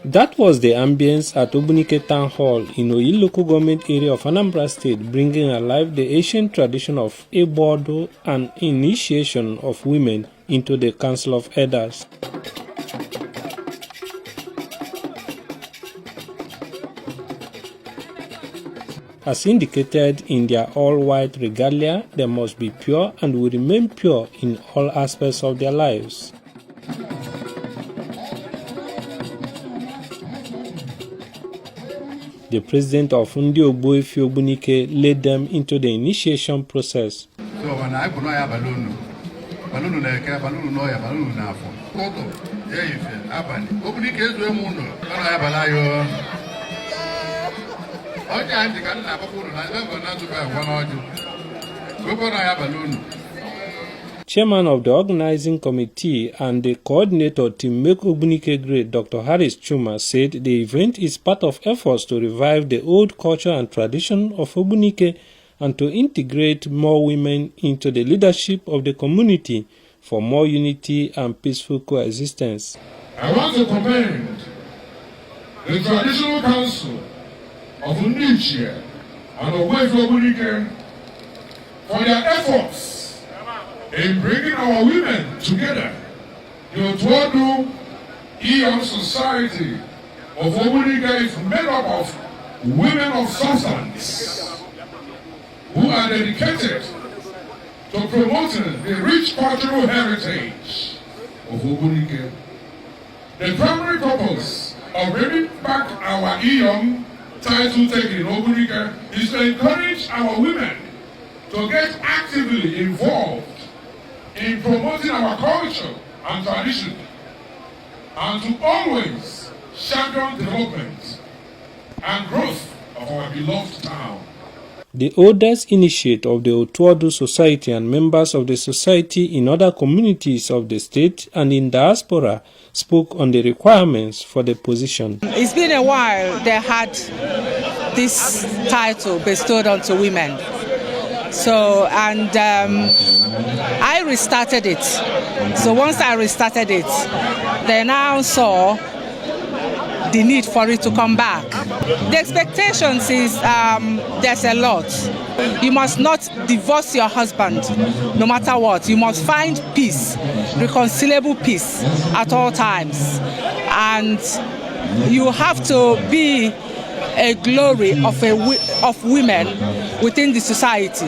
That was the ambience at Ogbunike Town Hall in Oyi local government area of Anambra State, bringing alive the ancient tradition of Igba Odu and initiation of women into the Council of Elders. As indicated in their all-white regalia, they must be pure and will remain pure in all aspects of their lives. The president of Ndi Ogbunike led them into the initiation process. So when I put my balloon Chairman of the organizing committee and the coordinator to make Ogbunike great, Dr. Harris Chuma, said the event is part of efforts to revive the old culture and tradition of Ogbunike and to integrate more women into the leadership of the community for more unity and peaceful coexistence. I want to commend the Traditional Council of Undichie and Ogbunike for their efforts in bringing our women together. The Odu Young Society of Ogbunike is made up of women of substance who are dedicated to promoting the rich cultural heritage of Ogbunike. The primary purpose of bringing back our Iyom title taking in Ogbunike is to encourage our women to get actively involved in promoting our culture and tradition, and to always champion development and growth of our beloved town. The oldest initiate of the Otu Society and members of the society in other communities of the state and in diaspora spoke on the requirements for the position. It's been a while they had this title bestowed onto women. So, and I restarted it. So once I restarted it, they now saw the need for it to come back. The expectations is there's a lot. You must not divorce your husband, no matter what. You must find peace, reconcilable peace at all times. And you have to be a glory of women within the society.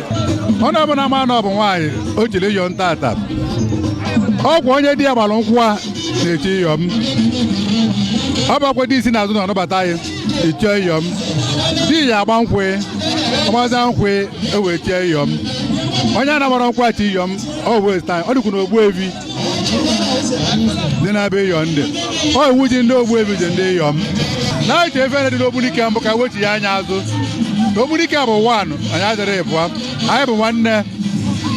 Now it's a very Ogbunike and Bokawati Yanyazo. Ogbunike have one, and I have one.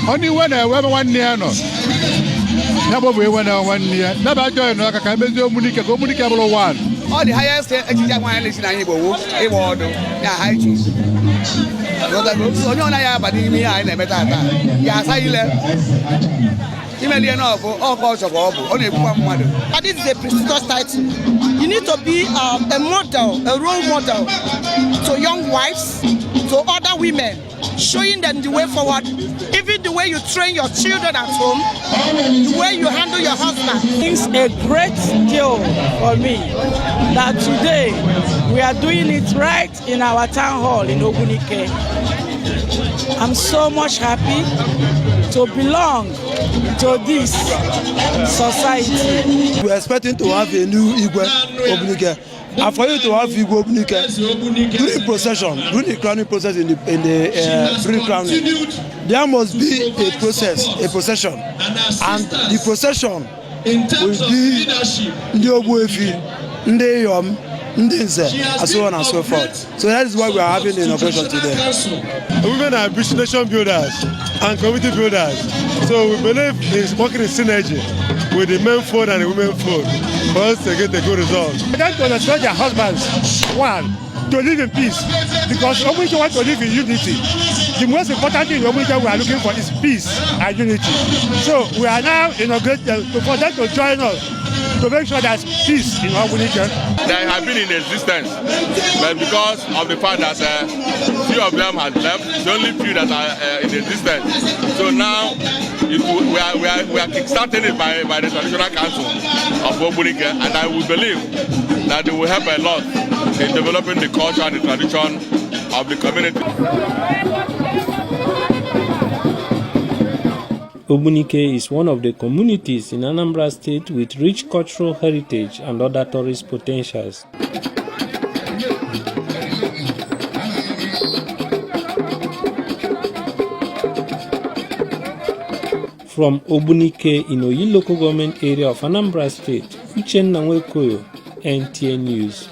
Only one, ever 1 year. No, never we went on 1 year. Never join Ogbunike have one. All the highest executive in Igbo, Igba Odu, high chiefs. So no, I have a DMI, I never thought. Yes, I left. But this is a prestigious title. You need to be a model, a role model to young wives, to other women, showing them the way forward, even the way you train your children at home, the way you handle your husband. It's a great deal for me that today we are doing it right in our town hall in Ogbunike. I'm so much happy to belong to this society. We are expecting to have a new Igba Ogbunike, and for you to have Igba Ogbunike during procession, during the crowning process in the pre-crowning, there must be a procession, and the procession will be Ndi Ogbuefi, Ndi Iyom, Ndinze, and so on and so forth. So that is why we are having the inauguration today. Women are nation builders and community builders. So we believe in working in synergy with the men fold and the women fold for us to get a good result. We want to understand their husbands, one, to live in peace, because Ogbunike want to live in unity. The most important thing in Ogbunike we are looking for is peace and unity. So we are now inaugurating for them to join us to make sure there's peace in Ogbunike. They have been in existence, but because of the fact that few of them had left, the only few that are in existence. So now we are kickstarting it by the traditional council of Ogbunike, and I will believe that they will help a lot in developing the culture and the tradition of the community. Ogbunike is one of the communities in Anambra State with rich cultural heritage and other tourist potentials. From Ogbunike in Oyi local government area of Anambra State, Uchenna Nwekoyo, NTA News.